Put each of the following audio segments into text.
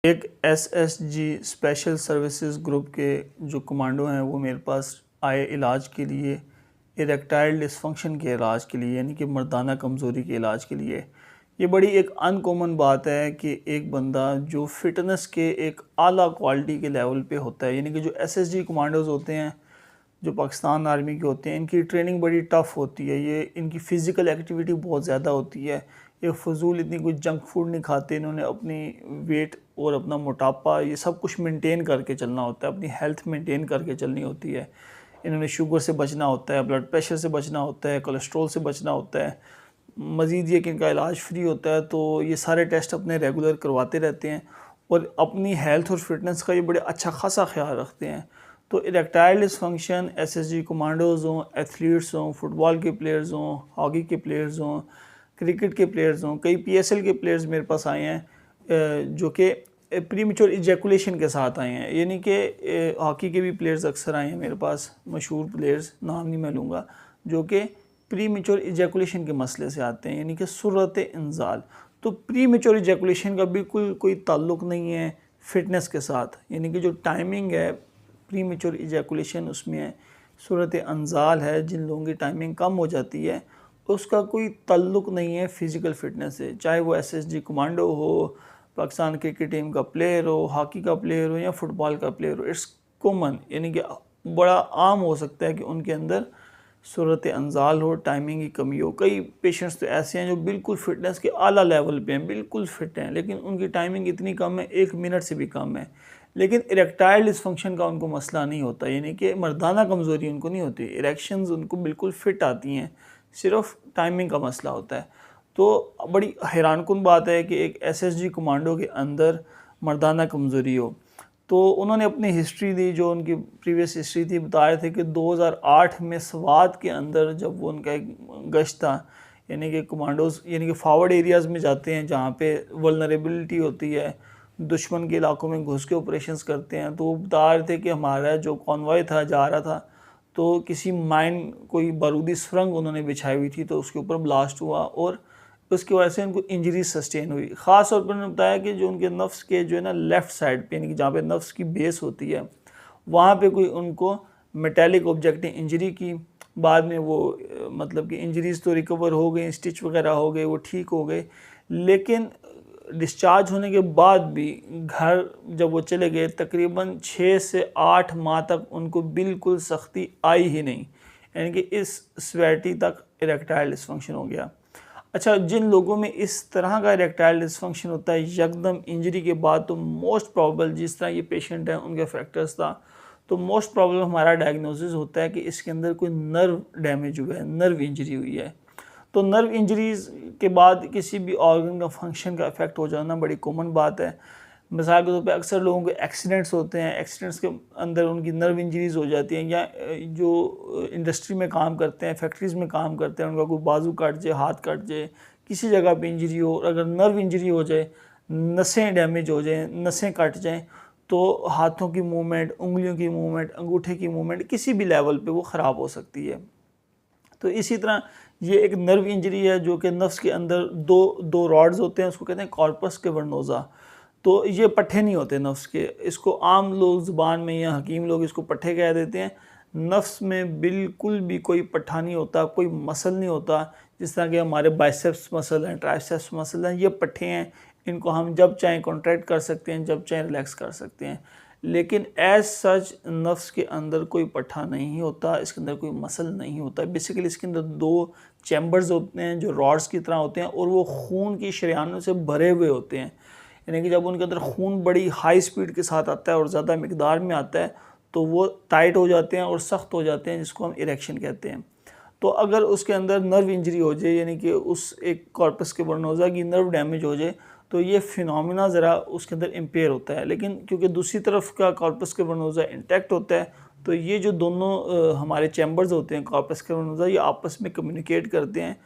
एक SSG special services group के जो कमांडो हैं वो मेरे पास आए इलाज के लिए, इरेक्टाइल डिसफंक्शन के इलाज के लिए, यानी कि मर्दाना कमज़ोरी के इलाज के लिए। ये बड़ी एक अनकॉमन बात है कि एक बंदा जो फ़िटनेस के एक आला क्वालिटी के लेवल पे होता है, यानी कि जो एसएसजी कमांडोज़ होते हैं जो पाकिस्तान आर्मी के होते हैं, इनकी ट्रेनिंग बड़ी टफ़ होती है। ये इनकी फ़िज़िकल एक्टिविटी बहुत ज़्यादा होती है। ये फ़जूल इतनी कोई जंक फूड नहीं खाते। इन्होंने अपनी वेट और अपना मोटापा ये सब कुछ मेंटेन करके चलना होता है, अपनी हेल्थ मेंटेन करके चलनी होती है। इन्होंने शुगर से बचना होता है, ब्लड प्रेशर से बचना होता है, कोलेस्ट्रॉल से बचना होता है। मज़ीद ये कि इनका इलाज फ्री होता है, तो ये सारे टेस्ट अपने रेगुलर करवाते रहते हैं और अपनी हेल्थ और फिटनेस का ये बड़े अच्छा खासा ख्याल रखते हैं। तो इरेक्टाइल डिसफंक्शन एसएसजी कमांडोज़ हों, एथलीट्स हों, फुटबॉल के प्लेयर्स हों, हॉकी के प्लेयर्स हों, क्रिकेट के प्लेयर्स हों, कई पीएसएल के प्लेयर्स मेरे पास आए हैं जो कि प्रीमेच्योर इजैकुलेशन के साथ आए हैं। यानी कि हॉकी के भी प्लेयर्स अक्सर आए हैं मेरे पास, मशहूर प्लेयर्स, नाम नहीं मैं लूँगा, जो कि प्रीमेच्योर इजैकुलेशन के मसले से आते हैं, यानी कि सूरत इंजाल। तो प्रीमेच्योर इजैकुलेशन का बिल्कुल कोई ताल्लुक़ नहीं है फ़िटनेस के साथ, यानी कि जो टाइमिंग है प्रीमेच्योर इजैकुलेशन उसमें है, सूरत इंजाल है, जिन लोगों की टाइमिंग कम हो जाती है उसका कोई ताल्लुक़ नहीं है फ़िज़िकल फ़िटनेस से। चाहे वो एसएसजी कमांडो हो, पाकिस्तान क्रिकेट टीम का प्लेयर हो, हॉकी का प्लेयर हो या फुटबॉल का प्लेयर हो, इट्स कॉमन, यानी कि बड़ा आम हो सकता है कि उनके अंदर सूरत इंजाल हो, टाइमिंग की कमी हो। कई पेशेंट्स तो ऐसे हैं जो बिल्कुल फ़िटनेस के आला लेवल पे हैं, बिल्कुल फ़िट हैं, लेकिन उनकी टाइमिंग इतनी कम है, 1 मिनट से भी कम है। लेकिन इरेक्टाइल डिसफंक्शन का उनको मसला नहीं होता, यानी कि मर्दाना कमज़ोरी उनको नहीं होती, इरेक्शंस उनको बिल्कुल फ़िट आती हैं, सिर्फ टाइमिंग का मसला होता है। तो बड़ी हैरानकुन बात है कि एक एसएसजी कमांडो के अंदर मर्दाना कमज़ोरी हो। तो उन्होंने अपनी हिस्ट्री दी, जो उनकी प्रीवियस हिस्ट्री थी, बता रहे थे कि 2008 में स्वात के अंदर जब वो उनका एक गश्त था, यानी कि कमांडोज़ यानी कि फॉरवर्ड एरियाज़ में जाते हैं जहाँ पे वल्नरेबिलिटी होती है, दुश्मन के इलाकों में घुस के ऑपरेशंस करते हैं। तो वो बता रहे थे कि हमारा जो कॉन्वॉय था जा रहा था, तो किसी माइन कोई बारूदी सुरंग उन्होंने बिछाई हुई थी, तो उसके ऊपर ब्लास्ट हुआ और उसकी वजह से उनको इंजरी सस्टेन हुई। ख़ास तौर पर उन्होंने बताया कि जो उनके नफ्स के जो है ना लेफ़्ट साइड पे, यानी कि जहाँ पे नफ्स की बेस होती है, वहाँ पे कोई उनको मेटालिक ऑब्जेक्ट ने इंजरी की। बाद में वो मतलब कि इंजरीज़ तो रिकवर हो गई, स्टिच वगैरह हो गए, वो ठीक हो गए, लेकिन डिस्चार्ज होने के बाद भी घर जब वो चले गए तकरीबन 6 से 8 माह तक उनको बिल्कुल सख्ती आई ही नहीं, यानी कि इस स्वेटी तक इरेक्टाइल डिसफंक्शन हो गया। अच्छा, जिन लोगों में इस तरह का इरेक्टाइल डिसफंक्शन होता है यकदम इंजरी के बाद, तो मोस्ट प्रॉबल जिस तरह ये पेशेंट हैं उनके फैक्टर्स था, तो मोस्ट प्रॉबल हमारा डायग्नोसिस होता है कि इसके अंदर कोई नर्व डैमेज हुआ है, नर्व इंजरी हुई है। तो नर्व इंजरीज़ के बाद किसी भी ऑर्गन का फंक्शन का इफेक्ट हो जाना बड़ी कॉमन बात है। मिसाल के तौर पे अक्सर लोगों के एक्सीडेंट्स होते हैं, एक्सीडेंट्स के अंदर उनकी नर्व इंजरीज़ हो जाती हैं, या जो इंडस्ट्री में काम करते हैं, फैक्ट्रीज़ में काम करते हैं, उनका कोई बाजू कट जाए, हाथ कट जाए, किसी जगह पे इंजरी हो, और अगर नर्व इंजरी हो जाए, नसें डैमेज हो जाएँ, नसें कट जाएँ, तो हाथों की मूवमेंट, उंगलियों की मूवमेंट, अंगूठे की मूवमेंट किसी भी लेवल पे वो ख़राब हो सकती है। तो इसी तरह ये एक नर्व इंजरी है जो कि नफ्स के अंदर दो रॉड्स होते हैं, उसको कहते हैं कॉर्पस कैवर्नोसा। तो ये पट्ठे नहीं होते नफ्स के, इसको आम लोग ज़ुबान में या हकीम लोग इसको पट्ठे कह देते हैं। नफ्स में बिल्कुल भी कोई पट्ठा नहीं होता, कोई मसल नहीं होता। जिस तरह के हमारे बाइसेप्स मसल हैं, ट्राइसेप्स मसल हैं, ये पट्ठे हैं, इनको हम जब चाहें कॉन्ट्रैक्ट कर सकते हैं, जब चाहें रिलैक्स कर सकते हैं। लेकिन एज सच नफ्स के अंदर कोई पट्ठा नहीं होता, इसके अंदर कोई मसल नहीं होता। बेसिकली इसके अंदर 2 चैम्बर्स होते हैं जो रॉड्स की तरह होते हैं, और वो खून की शरीयानों से भरे हुए होते हैं। यानी कि जब उनके अंदर खून बड़ी हाई स्पीड के साथ आता है और ज़्यादा मिकदार में आता है, तो वो टाइट हो जाते हैं और सख्त हो जाते हैं, जिसको हम इरेक्शन कहते हैं। तो अगर उसके अंदर नर्व इंजरी हो जाए, यानी कि उस एक कॉर्पस कैवर्नोसा की नर्व डैमेज हो जाए, तो ये फिनोमिना ज़रा उसके अंदर इम्पेयर होता है। लेकिन क्योंकि दूसरी तरफ का कॉर्पस कैवर्नोसा इंटैक्ट होता है, तो ये जो दोनों हमारे चैम्बर्स होते हैं कॉर्पस कैवर्नोसा, ये आपस में कम्युनिकेट करते हैं।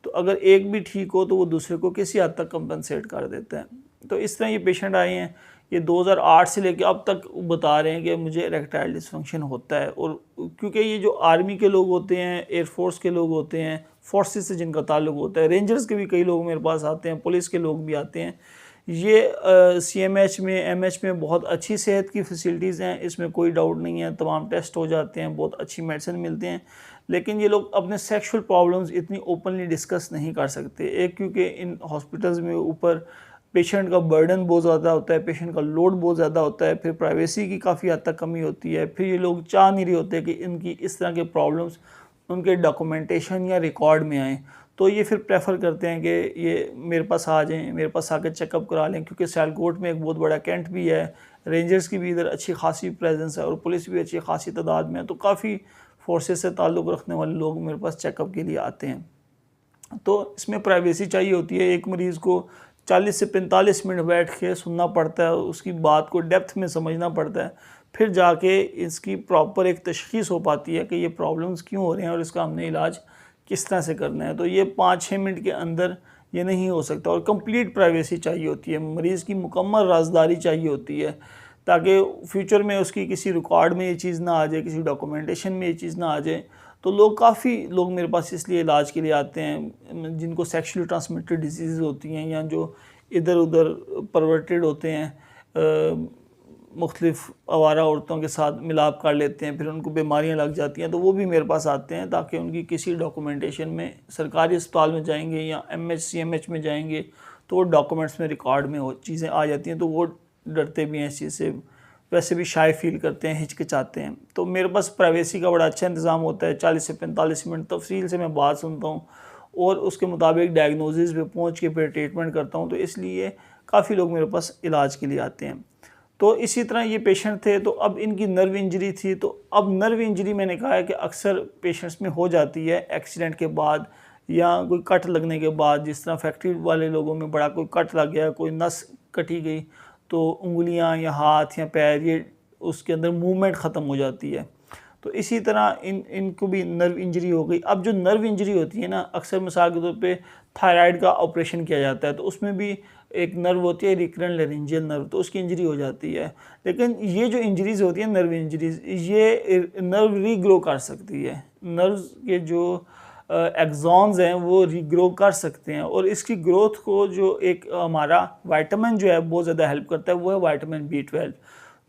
तो अगर एक भी ठीक हो तो वो दूसरे को किसी हद तक कंपनसेट कर देता है। तो इस तरह ये पेशेंट आए हैं, ये 2008 से लेकर अब तक बता रहे हैं कि मुझे इरेक्टाइल डिसफंक्शन होता है। और क्योंकि ये जो आर्मी के लोग होते हैं, एयरफोर्स के लोग होते हैं, फोर्सेस से जिनका ताल्लुक होता है, रेंजर्स के भी कई लोग मेरे पास आते हैं, पुलिस के लोग भी आते हैं, ये CMH में MH में बहुत अच्छी सेहत की फैसिलिटीज़ हैं, इसमें कोई डाउट नहीं है, तमाम टेस्ट हो जाते हैं, बहुत अच्छी मेडिसिन मिलते हैं। लेकिन ये लोग अपने सेक्सुअल प्रॉब्लम्स इतनी ओपनली डिस्कस नहीं कर सकते। एक, क्योंकि इन हॉस्पिटल्स में ऊपर पेशेंट का बर्डन बहुत ज़्यादा होता है, पेशेंट का लोड बहुत ज़्यादा होता है, फिर प्राइवेसी की काफ़ी हद तक कमी होती है। फिर ये लोग चाह नहीं रहे होते कि इनकी इस तरह के प्रॉब्लम्स उनके डॉक्यूमेंटेशन या रिकॉर्ड में आएँ। तो ये फिर प्रेफर करते हैं कि ये मेरे पास आ जाएँ, मेरे पास आकर चेकअप करा लें, क्योंकि सियालकोट में एक बहुत बड़ा कैंट भी है, रेंजर्स की भी इधर अच्छी खासी प्रेजेंस है और पुलिस भी अच्छी खासी तादाद में है। तो काफ़ी फोर्सेस से ताल्लुक़ रखने वाले लोग मेरे पास चेकअप के लिए आते हैं। तो इसमें प्राइवेसी चाहिए होती है। एक मरीज़ को 40 से 45 मिनट बैठ के सुनना पड़ता है, उसकी बात को डेप्थ में समझना पड़ता है, फिर जाके इसकी प्रॉपर एक तशख़ीस हो पाती है कि ये प्रॉब्लम्स क्यों हो रहे हैं और इसका हमने इलाज किस तरह से करना है। तो ये 5-6 मिनट के अंदर ये नहीं हो सकता और कंप्लीट प्राइवेसी चाहिए होती है, मरीज़ की मुकम्मल राज़दारी चाहिए होती है, ताकि फ्यूचर में उसकी किसी रिकॉर्ड में ये चीज़ ना आ जाए, किसी डॉक्यूमेंटेशन में ये चीज़ ना आ जाए। तो काफ़ी लोग मेरे पास इसलिए इलाज के लिए आते हैं जिनको सेक्सुअली ट्रांसमिटेड डिजीज़ होती हैं या जो इधर उधर परवर्टेड होते हैं, मुख्तलिफ आवारा औरतों के साथ मिलाप कर लेते हैं, फिर उनको बीमारियां लग जाती हैं, तो वो भी मेरे पास आते हैं ताकि उनकी किसी डॉक्यूमेंटेशन में सरकारी अस्पताल में जाएंगे या MH CMH में जाएंगे तो वो डॉक्यूमेंट्स में रिकॉर्ड में वो चीज़ें आ जाती हैं, तो वो डरते भी हैं इस चीज़ से, वैसे भी शाय फील करते हैं, हिचकिचाते हैं। तो मेरे पास प्राइवेसी का बड़ा अच्छा इंतज़ाम होता है। 40 से 45 मिनट तफसील से मैं बात सुनता हूँ और उसके मुताबिक डायग्नोसिस पे पहुँच के फिर ट्रीटमेंट करता हूँ, तो इसलिए काफ़ी लोग मेरे पास इलाज के लिए आते हैं। तो इसी तरह ये पेशेंट थे, तो अब इनकी नर्व इंजरी थी, तो अब नर्व इंजरी मैंने कहा है कि अक्सर पेशेंट्स में हो जाती है एक्सीडेंट के बाद या कोई कट लगने के बाद। जिस तरह फैक्ट्री वाले लोगों में बड़ा कोई कट लग गया, कोई नस कटी गई, तो उंगलियां या हाथ या पैर ये उसके अंदर मूवमेंट ख़त्म हो जाती है। तो इसी तरह इनको भी नर्व इंजरी हो गई। अब जो नर्व इंजरी होती है ना, अक्सर मिसाल के तौर पे थायराइड का ऑपरेशन किया जाता है, तो उसमें भी एक नर्व होती है रिकरेंट लेरिंजियल नर्व, तो उसकी इंजरी हो जाती है। लेकिन ये जो इंजरीज़ होती है नर्व इंजरीज़, ये नर्व रीग्रो कर सकती है। नर्व के जो एक्सॉन्स हैं वो रीग्रो कर सकते हैं और इसकी ग्रोथ को जो एक हमारा विटामिन जो है बहुत ज़्यादा हेल्प करता है, वो है विटामिन B12।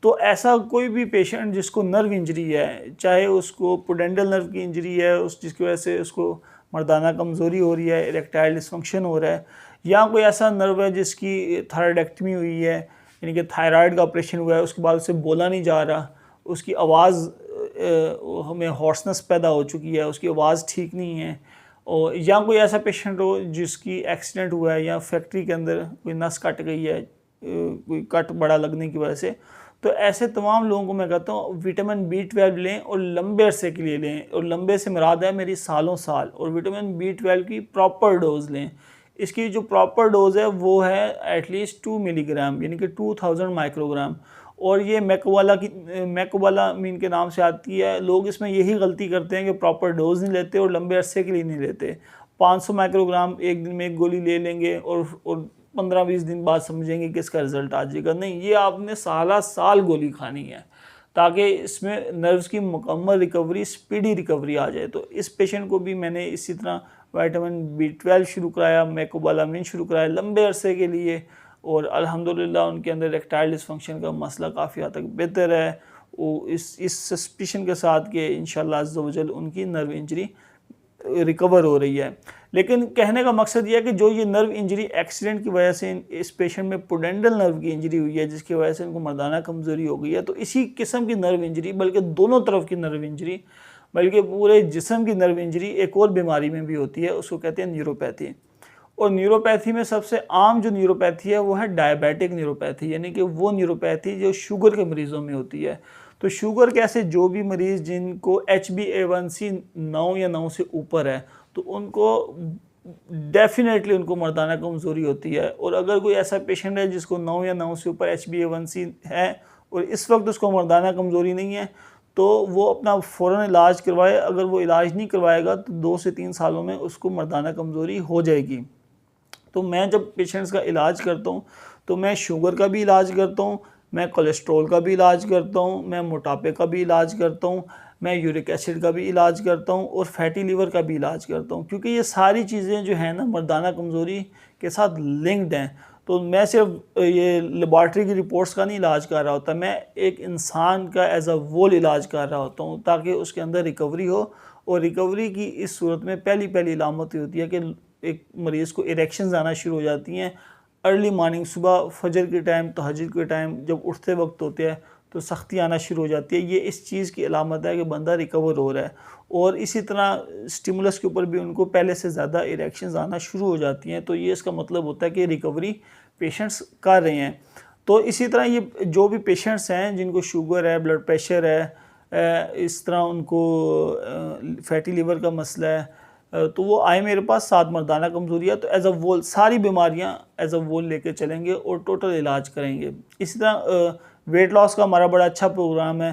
तो ऐसा कोई भी पेशेंट जिसको नर्व इंजरी है, चाहे उसको पुडेंडल नर्व की इंजरी है, जिसकी वजह से उसको मर्दाना कमज़ोरी हो रही है, इरेक्टाइल डिसफंक्शन हो रहा है, या कोई ऐसा नर्व है जिसकी थायराइडेक्टमी हुई है, यानी कि थायराइड का ऑपरेशन हुआ है, उसके बाद उसे बोला नहीं जा रहा, उसकी आवाज़ हमें हॉर्सनेस पैदा हो चुकी है, उसकी आवाज़ ठीक नहीं है, और या कोई ऐसा पेशेंट हो जिसकी एक्सीडेंट हुआ है या फैक्ट्री के अंदर कोई नस कट गई है, कोई कट बड़ा लगने की वजह से, तो ऐसे तमाम लोगों को मैं कहता हूँ विटामिन B12 लें और लंबे अरसे के लिए लें। और लंबे से मुराद है मेरी सालों साल। और विटामिन B12 की प्रॉपर डोज लें। इसकी जो प्रॉपर डोज़ है वो है एटलीस्ट 2 मिलीग्राम, यानी कि 2000 माइक्रोग्राम। और ये मैकोबालामीन के नाम से आती है। लोग इसमें यही गलती करते हैं कि प्रॉपर डोज नहीं लेते और लंबे अरसे के लिए नहीं लेते। 500 माइक्रोग्राम एक दिन में एक गोली ले लेंगे और 15-20 दिन बाद समझेंगे कि इसका रिज़ल्ट आ जाएगा। नहीं, ये आपने साल गोली खानी है ताकि इसमें नर्व्स की मुकम्मल रिकवरी, स्पीडी रिकवरी आ जाए। तो इस पेशेंट को भी मैंने इसी तरह विटामिन B12 शुरू कराया, मैकोबालामीन शुरू कराया लंबे अरसे के लिए, और अल्हम्दुलिल्लाह उनके अंदर इरेक्टाइल डिसफंक्शन का मसला काफ़ी हद तक बेहतर है। वो इस सस्पिशन के साथ कि इंशाअल्लाह अज़्ज़ व जल उनकी नर्व इंजरी रिकवर हो रही है। लेकिन कहने का मकसद यह है कि जो ये नर्व इंजरी एक्सीडेंट की वजह से इस पेशेंट में पुडेंडल नर्व की इंजरी हुई है, जिसकी वजह से इनको मर्दाना कमज़ोरी हो गई है, तो इसी किस्म की नर्व इंजरी, बल्कि दोनों तरफ की नर्व इंजरी, बल्कि पूरे जिस्म की नर्व इंजरी एक और बीमारी में भी होती है, उसको कहते हैं न्यूरोपैथी। और न्यूरोपैथी में सबसे आम जो न्यूरोपैथी है वो है डायबिटिक न्यूरोपैथी, यानी कि वो न्यूरोपैथी जो शुगर के मरीज़ों में होती है। तो शुगर कैसे, जो भी मरीज़ जिनको HbA1c 9 या 9 से ऊपर है, तो उनको डेफिनेटली उनको मर्दाना कमज़ोरी होती है। और अगर कोई ऐसा पेशेंट है जिसको 9 या 9 से ऊपर HbA1c है और इस वक्त उसको मर्दाना कमज़ोरी नहीं है, तो वो अपना फ़ौरन इलाज करवाए। अगर वो इलाज नहीं करवाएगा तो 2 से 3 सालों में उसको मर्दाना कमज़ोरी हो जाएगी। तो मैं जब पेशेंट्स का इलाज करता हूँ तो मैं शुगर का भी इलाज करता हूँ, मैं कोलेस्ट्रॉल का भी इलाज करता हूँ, मैं मोटापे का भी इलाज करता हूँ, मैं यूरिक एसिड का भी इलाज करता हूँ और फैटी लीवर का भी इलाज करता हूँ, क्योंकि ये सारी चीज़ें जो हैं ना मर्दाना कमज़ोरी के साथ लिंक्ड हैं। तो मैं सिर्फ ये लेबॉर्ट्री की रिपोर्ट्स का नहीं इलाज कर रहा होता, मैं एक इंसान का एज अ वोल इलाज कर रहा होता हूँ ताकि उसके अंदर रिकवरी हो। और रिकवरी की इस सूरत में पहली अलामत होती है कि एक मरीज़ को इरेक्शंस आना शुरू हो जाती हैं अर्ली मॉर्निंग, सुबह फजर के टाइम, तहज्जुद के टाइम जब उठते वक्त होते हैं तो सख्ती आना शुरू हो जाती है। ये इस चीज़ की अलामत है कि बंदा रिकवर हो रहा है। और इसी तरह स्टिमुलस के ऊपर भी उनको पहले से ज़्यादा इरेक्शंस आना शुरू हो जाती हैं, तो ये इसका मतलब होता है कि रिकवरी पेशेंट्स कर रहे हैं। तो इसी तरह ये जो भी पेशेंट्स हैं जिनको शुगर है, ब्लड प्रेशर है, इस तरह उनको फैटी लिवर का मसला है, तो वो आए मेरे पास, साथ मर्दाना कमज़ोरी है, तो एज अ वोल सारी बीमारियां एज अ वोल लेके चलेंगे और टोटल इलाज करेंगे। इसी तरह वेट लॉस का हमारा बड़ा अच्छा प्रोग्राम है।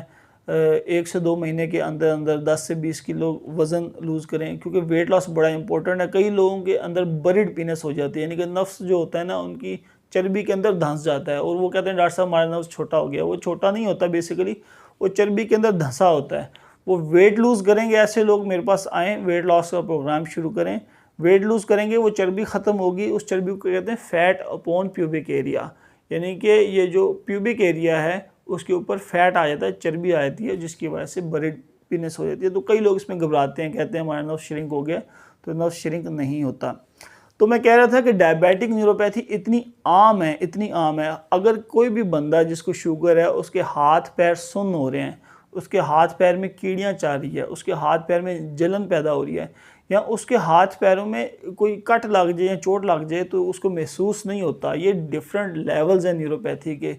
1 से 2 महीने के अंदर अंदर 10 से 20 किलो वज़न लूज़ करें, क्योंकि वेट लॉस बड़ा इंपॉर्टेंट है। कई लोगों के अंदर बरिड पीनेस हो जाती है, यानी कि नफ्स जो होता है ना उनकी चर्बी के अंदर धंस जाता है और वो कहते हैं डॉक्टर साहब हमारा नफ्स छोटा हो गया। वो छोटा नहीं होता, बेसिकली वो चर्बी के अंदर धंसा होता है। वो वेट लूज़ करेंगे, ऐसे लोग मेरे पास आएँ, वेट लॉस का प्रोग्राम शुरू करें, वेट लूज़ करेंगे, वो चर्बी ख़त्म होगी। उस चर्बी को कहते हैं फैट अपॉन प्यूबिक एरिया, यानी कि ये जो प्यूबिक एरिया है उसके ऊपर फैट आ जाता है, चर्बी आ जाती है, जिसकी वजह से बरिड पीनेस हो जाती है। तो कई लोग इसमें घबराते हैं, कहते हैं हमारा नर्व श्रिंक हो गया, तो नर्व श्रिंक नहीं होता। तो मैं कह रहा था कि डायबिटिक न्यूरोपैथी इतनी आम है, अगर कोई भी बंदा जिसको शुगर है उसके हाथ पैर सुन्न हो रहे हैं, उसके हाथ पैर में कीड़ियाँ चल रही है, उसके हाथ पैर में जलन पैदा हो रही है, या उसके हाथ पैरों में कोई कट लग जाए या चोट लग जाए तो उसको महसूस नहीं होता। ये डिफरेंट लेवल्स हैं न्यूरोपैथी के।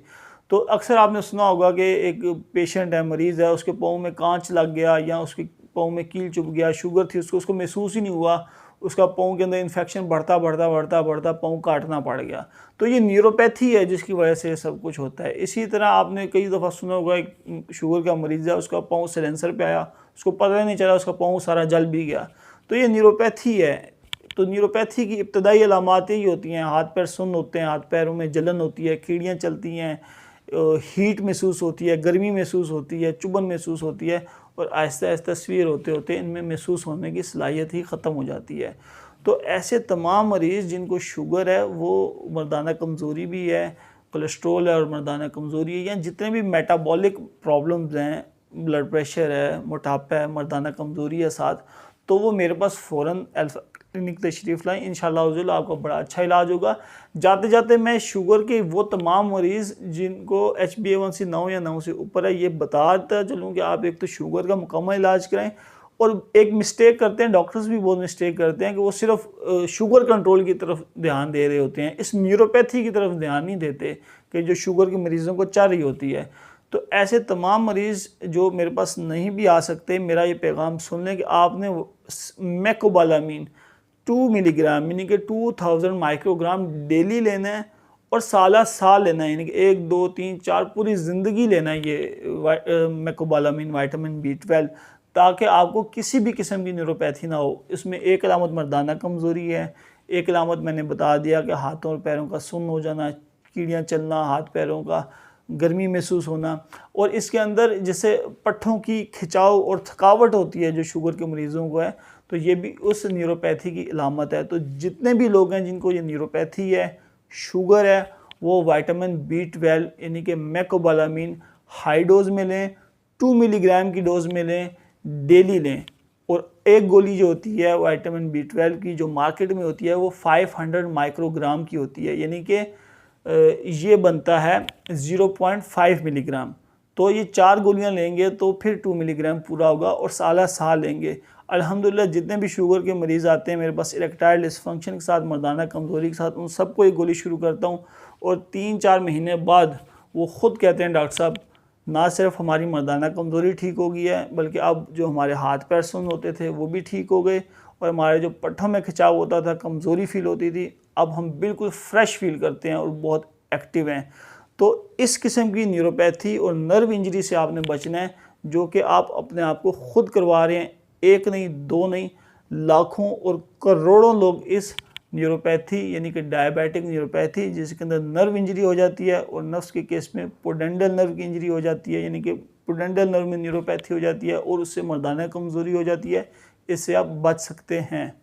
तो अक्सर आपने सुना होगा कि एक पेशेंट है, मरीज़ है, उसके पाँव में कांच लग गया या उसके पाँव में कील चुभ गया, शुगर थी उसको महसूस ही नहीं हुआ, उसका पाँव के अंदर इन्फेक्शन बढ़ता पाँव काटना पड़ गया। तो ये न्यूरोपैथी है जिसकी वजह से सब कुछ होता है। इसी तरह आपने कई दफ़ा सुना होगा एक शुगर का मरीज़ है, उसका पाँव सिलेंसर पे आया, उसको पता ही नहीं चला, उसका पाँव सारा जल भी गया। तो ये न्यूरोपैथी है। तो न्यूरोपैथी की इब्तदाई अलामात यही होती हैं, हाथ पैर सुन्न होते हैं, हाथ पैरों में जलन होती है, कीड़ियाँ चलती हैं, हीट महसूस होती है, गर्मी महसूस होती है, चुभन महसूस होती है, और आहिस्ता आहिस्ता तस्वीर होते होते इनमें महसूस होने की सलाहियत ही ख़त्म हो जाती है। तो ऐसे तमाम मरीज़ जिनको शुगर है, वो मर्दाना कमज़ोरी भी है, कोलेस्ट्रोल है और मर्दाना कमज़ोरी है, या जितने भी मेटाबॉलिक प्रॉब्लम्स हैं, ब्लड प्रेशर है, मोटापा है, मर्दाना कमज़ोरी है साथ, तो वो मेरे पास फ़ौरन अल्फा क्लिनिक तशरीफ़ लाएँ, इंशाअल्लाह आपका बड़ा अच्छा इलाज होगा। जाते जाते मैं शुगर के वो तमाम मरीज़ जिनको HbA1c 9 या 9 से ऊपर है, ये बताता चलूँ कि आप एक तो शुगर का मुकम्मल इलाज कराएँ। और एक मिस्टेक करते हैं, डॉक्टर्स भी बहुत मिस्टेक करते हैं कि वो सिर्फ शुगर कंट्रोल की तरफ ध्यान दे रहे होते हैं, इस न्यूरोपैथी की तरफ ध्यान नहीं देते कि जो शुगर के मरीज़ों को चल रही होती है। तो ऐसे तमाम मरीज़ जो मेरे पास नहीं भी आ सकते, मेरा ये पैगाम सुन लें कि आपने मेकोबालामीन 2 मिलीग्राम यानी कि 2000 माइक्रोग्राम डेली लेना है और साल लेना है, यानी कि 1, 2, 3, 4 पूरी ज़िंदगी लेना है ये मेकोबालामीन विटामिन B12, ताकि आपको किसी भी किस्म की न्यूरोपैथी ना हो। इसमें एक अलामत मर्दाना कमज़ोरी है, एक अलामत मैंने बता दिया कि हाथों और पैरों का सुन्न हो जाना, कीड़ियाँ चलना, हाथ पैरों का गर्मी महसूस होना, और इसके अंदर जैसे पट्ठों की खिंचाव और थकावट होती है जो शुगर के मरीज़ों को है, तो ये भी उस न्यूरोपैथी की अलामत है। तो जितने भी लोग हैं जिनको ये न्यूरोपैथी है, शुगर है, वो विटामिन B12 यानी कि मेकोबालामीन हाई डोज में लें, 2 मिलीग्राम की डोज में लें, डेली लें। और एक गोली जो होती है विटामिन B12 की जो मार्केट में होती है वो 500 माइक्रोग्राम की होती है, यानी कि ये बनता है 0.5 मिलीग्राम। तो ये 4 गोलियां लेंगे तो फिर 2 मिलीग्राम पूरा होगा, और साल लेंगे। अल्हम्दुलिल्लाह जितने भी शुगर के मरीज़ आते हैं मेरे पास इरेक्टाइल डिस्फंक्शन के साथ, मर्दाना कमज़ोरी के साथ, उन सबको एक गोली शुरू करता हूँ, और 3-4 महीने बाद वो ख़ुद कहते हैं डॉक्टर साहब ना सिर्फ हमारी मर्दाना कमज़ोरी ठीक हो गई है, बल्कि अब जो हमारे हाथ पैर सुन्न होते थे वो भी ठीक हो गए, और हमारे जो पट्ठों में खिंचाव होता था, कमज़ोरी फील होती थी, अब हम बिल्कुल फ्रेश फील करते हैं और बहुत एक्टिव हैं। तो इस किस्म की न्यूरोपैथी और नर्व इंजरी से आपने बचना है, जो कि आप अपने आप को खुद करवा रहे हैं। एक नहीं, दो नहीं, लाखों और करोड़ों लोग इस न्यूरोपैथी यानी कि डायबिटिक न्यूरोपैथी, जिसके अंदर नर्व इंजरी हो जाती है, और नर्व्स के केस में पोडेंडल नर्व की इंजरी हो जाती है, यानी कि पोडेंडल नर्व में न्यूरोपैथी हो जाती है, और उससे मर्दाना कमज़ोरी हो जाती है। इससे आप बच सकते हैं।